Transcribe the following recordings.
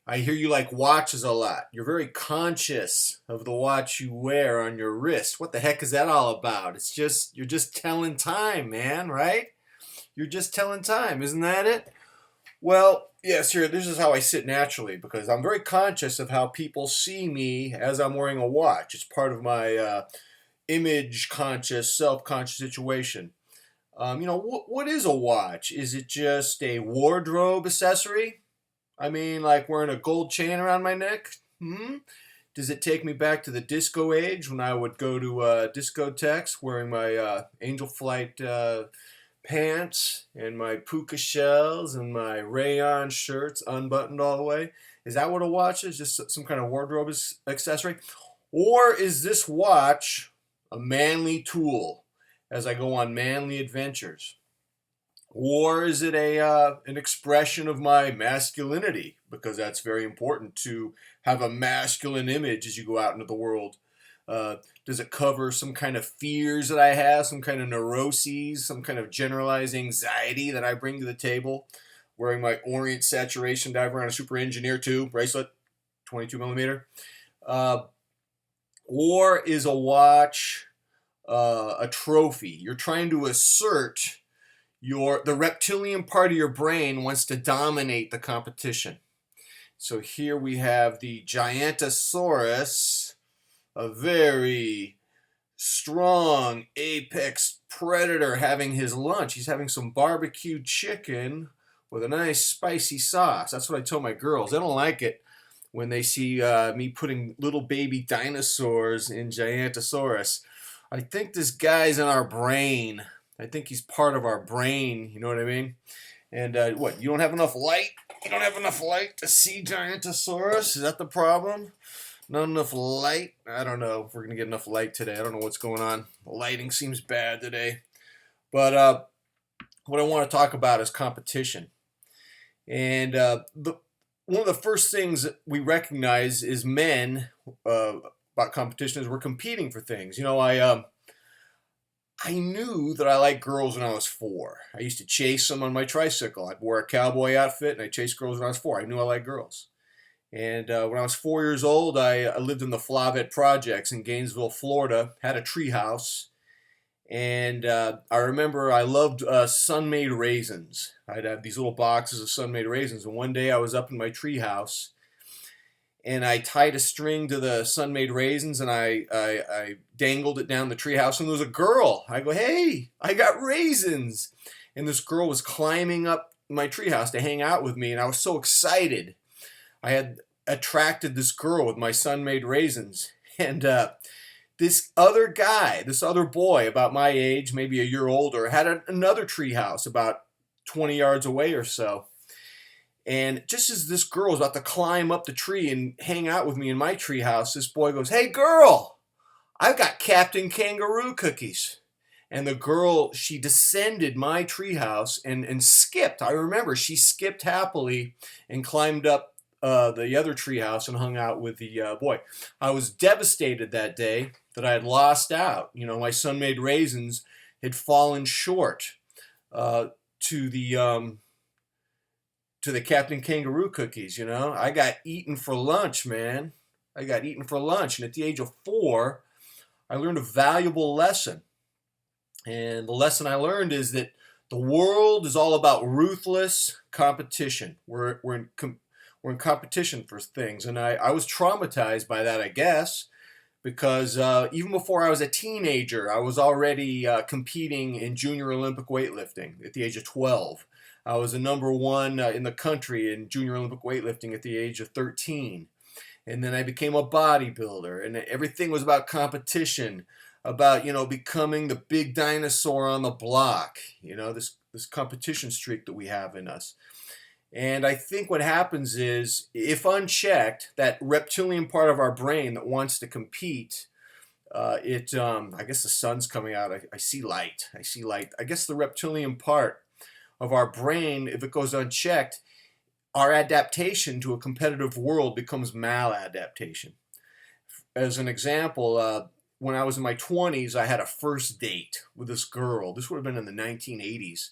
I hear you like watches a lot. You're very conscious of the watch you wear on your wrist. What the heck is that all about? It's just, you're just telling time, man, right? You're just telling time, isn't that it? Well, yes, here, this is how I sit naturally because I'm very conscious of how people see me as I'm wearing a watch. It's part of my image conscious, self conscious situation. What is a watch? Is it just a wardrobe accessory? I mean, like wearing a gold chain around my neck? Hmm? Does it take me back to the disco age when I would go to discotheques wearing my Angel Flight pants and my puka shells and my rayon shirts unbuttoned all the way? Is that what a watch is? Just some kind of wardrobe accessory? Or is this watch a manly tool as I go on manly adventures? Or is it an expression of my masculinity? Because that's very important to have a masculine image as you go out into the world. Uh, does it cover some kind of fears that I have, some kind of neuroses, some kind of generalized anxiety that I bring to the table? Wearing my Orient Saturation Diver on a Super Engineer 2 bracelet, 22 millimeter. Uh, or is a watch a trophy? You're trying to assert the reptilian part of your brain wants to dominate the competition. So here we have the Gigantosaurus, a very strong apex predator having his lunch. He's having some barbecued chicken with a nice spicy sauce. That's what I tell my girls. They don't like it when they see me putting little baby dinosaurs in Gigantosaurus. I think this guy's in our brain. I think he's part of our brain. You know what I mean? And what? You don't have enough light? You don't have enough light to see Gigantosaurus? Is that the problem? Not enough light? I don't know if we're going to get enough light today. I don't know what's going on. The lighting seems bad today. But what I want to talk about is competition. And one of the first things that we recognize is men about competition is we're competing for things. I knew that I liked girls when I was 4. I used to chase them on my tricycle. I'd wear a cowboy outfit and I chased girls when I was 4. I knew I liked girls. And when I was 4 years old, I lived in the Flavet Projects in Gainesville, Florida, had a tree house. And I remember I loved sun-made raisins. I'd have these little boxes of sun-made raisins. And one day I was up in my tree house and I tied a string to the sun-made raisins and I dangled it down the treehouse and there was a girl. I go, hey, I got raisins. And this girl was climbing up my treehouse to hang out with me and I was so excited. I had attracted this girl with my sun-made raisins. And this other guy, this other boy about my age, maybe a year older, had another treehouse about 20 yards away or so. And just as this girl was about to climb up the tree and hang out with me in my treehouse, this boy goes, hey girl, I've got Captain Kangaroo cookies. And the girl, she descended my treehouse and skipped. I remember she skipped happily and climbed up the other treehouse and hung out with the boy. I was devastated that day that I had lost out. My sun-made raisins had fallen short to the Captain Kangaroo cookies. I got eaten for lunch, man. I got eaten for lunch. And at the age of 4, I learned a valuable lesson. And the lesson I learned is that the world is all about ruthless competition. We're in competition for things. And I was traumatized by that, I guess, because even before I was a teenager, I was already competing in junior Olympic weightlifting at the age of 12. I was a number 1 in the country in junior Olympic weightlifting at the age of 13. And then I became a bodybuilder, and everything was about competition, about, becoming the big dinosaur on the block, this competition streak that we have in us. And I think what happens is, if unchecked, that reptilian part of our brain that wants to compete, I guess the sun's coming out. I see light. I see light. I guess the reptilian part of our brain, if it goes unchecked, our adaptation to a competitive world becomes maladaptation. As an example, when I was in my 20s, I had a first date with this girl. This would have been in the 1980s.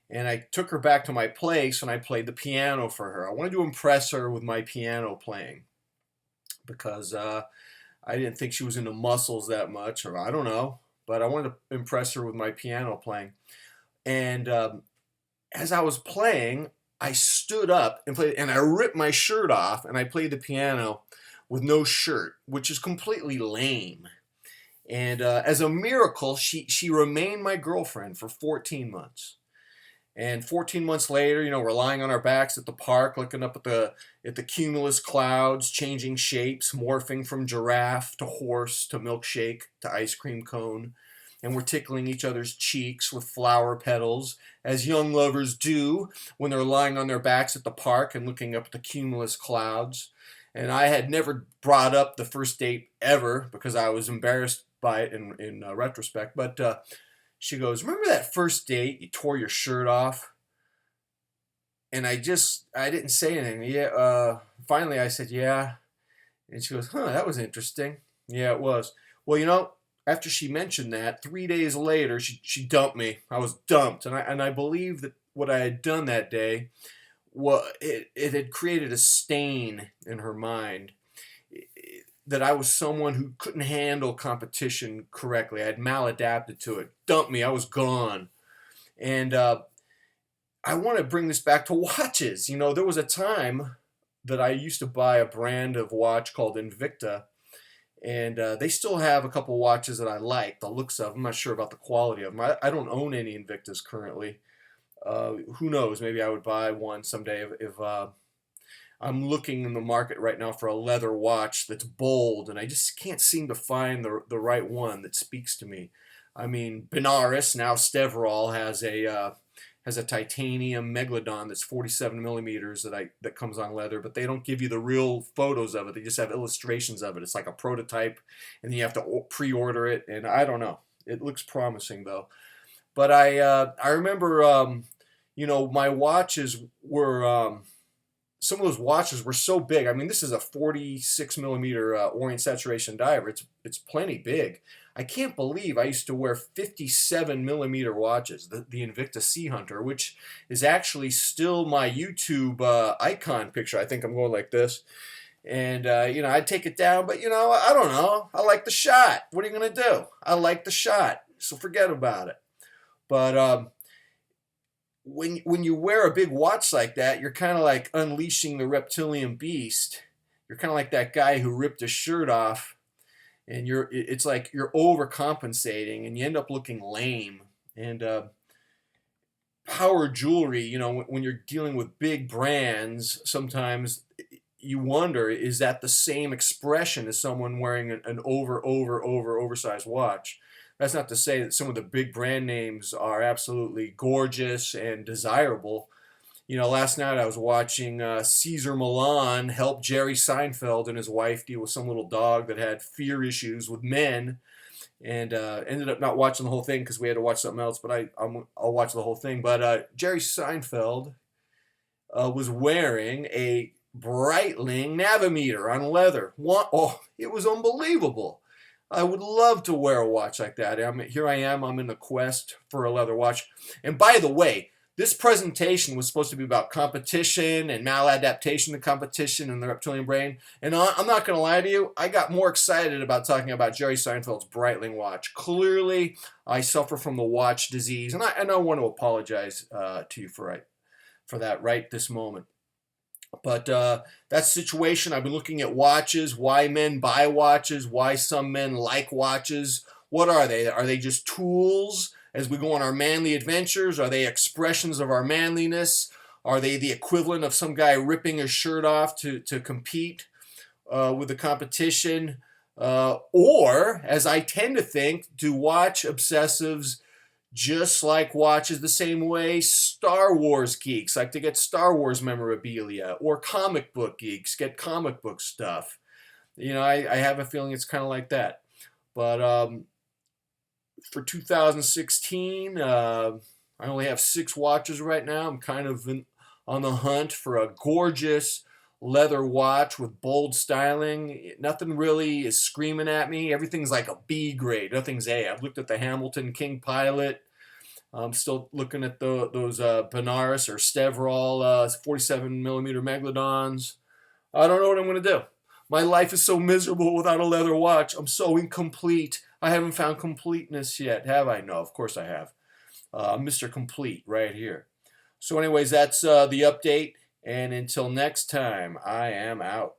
And I took her back to my place and I played the piano for her. I wanted to impress her with my piano playing because I didn't think she was into muscles that much, or I don't know, but I wanted to impress her with my piano playing. And as I was playing, I stood up and played, and I ripped my shirt off, and I played the piano with no shirt, which is completely lame. And as a miracle, she remained my girlfriend for 14 months. And 14 months later, we're lying on our backs at the park, looking up at the cumulus clouds, changing shapes, morphing from giraffe to horse to milkshake to ice cream cone. And we're tickling each other's cheeks with flower petals, as young lovers do when they're lying on their backs at the park and looking up at the cumulus clouds. And I had never brought up the first date ever because I was embarrassed by it in retrospect. But she goes, "Remember that first date you tore your shirt off?" And I didn't say anything. Yeah. Finally, I said, "Yeah." And she goes, "Huh, that was interesting." Yeah, it was. Well, after she mentioned that, 3 days later, she dumped me. I was dumped, and I believe that what I had done that day, it had created a stain in her mind. That I was someone who couldn't handle competition correctly. I had maladapted to it. Dumped me. I was gone. And I want to bring this back to watches. There was a time that I used to buy a brand of watch called Invicta, and they still have a couple watches that I like, the looks of them. I'm not sure about the quality of them. I don't own any Invictas currently. Who knows? Maybe I would buy one someday if I'm looking in the market right now for a leather watch that's bold, and I just can't seem to find the right one that speaks to me. I mean, Benares, now Stevrol, has a titanium Megalodon that's 47 millimeters that comes on leather, but they don't give you the real photos of it. They just have illustrations of it. It's like a prototype, and then you have to pre-order it, and I don't know. It looks promising, though. But I remember, my watches were... some of those watches were so big. I mean, this is a 46 millimeter Orient saturation diver. It's plenty big. I can't believe I used to wear 57 millimeter watches, the Invicta Sea Hunter, which is actually still my YouTube icon picture. I think I'm going like this. And, I'd take it down, but, I don't know. I like the shot. What are you going to do? I like the shot, so forget about it. But when you wear a big watch like that, you're kind of like unleashing the reptilian beast. You're kind of like that guy who ripped his shirt off, and it's like you're overcompensating, and you end up looking lame. And power jewelry, when you're dealing with big brands, sometimes you wonder, is that the same expression as someone wearing an oversized watch? That's not to say that some of the big brand names are absolutely gorgeous and desirable. Last night I was watching Caesar Milan help Jerry Seinfeld and his wife deal with some little dog that had fear issues with men, and ended up not watching the whole thing because we had to watch something else, but I'll watch the whole thing. But Jerry Seinfeld was wearing a Breitling Navimeter on leather. It was unbelievable. I would love to wear a watch like that. Here I am. I'm in the quest for a leather watch. And by the way, this presentation was supposed to be about competition and maladaptation to competition and the reptilian brain. And I'm not going to lie to you, I got more excited about talking about Jerry Seinfeld's Breitling watch. Clearly, I suffer from the watch disease, and I want to apologize to you for that right this moment. But that situation, I've been looking at watches, why men buy watches, why some men like watches. What are they? Are they just tools as we go on our manly adventures? Are they expressions of our manliness? Are they the equivalent of some guy ripping his shirt off to compete with the competition? Or, as I tend to think, do watch obsessives just like watches the same way Star Wars geeks like to get Star Wars memorabilia, or comic book geeks get comic book stuff? I have a feeling it's kind of like that. But for 2016, I only have 6 watches right now. I'm kind of on the hunt for a gorgeous leather watch with bold styling. Nothing really is screaming at me. Everything's like a B grade. Nothing's A. I've looked at the Hamilton King Pilot. I'm still looking at those Benares or Stevrol 47 millimeter Megalodons. I don't know what I'm going to do. My life is so miserable without a leather watch. I'm so incomplete. I haven't found completeness yet, have I? No, of course I have. Mr. Complete right here. So anyways, that's the update. And until next time, I am out.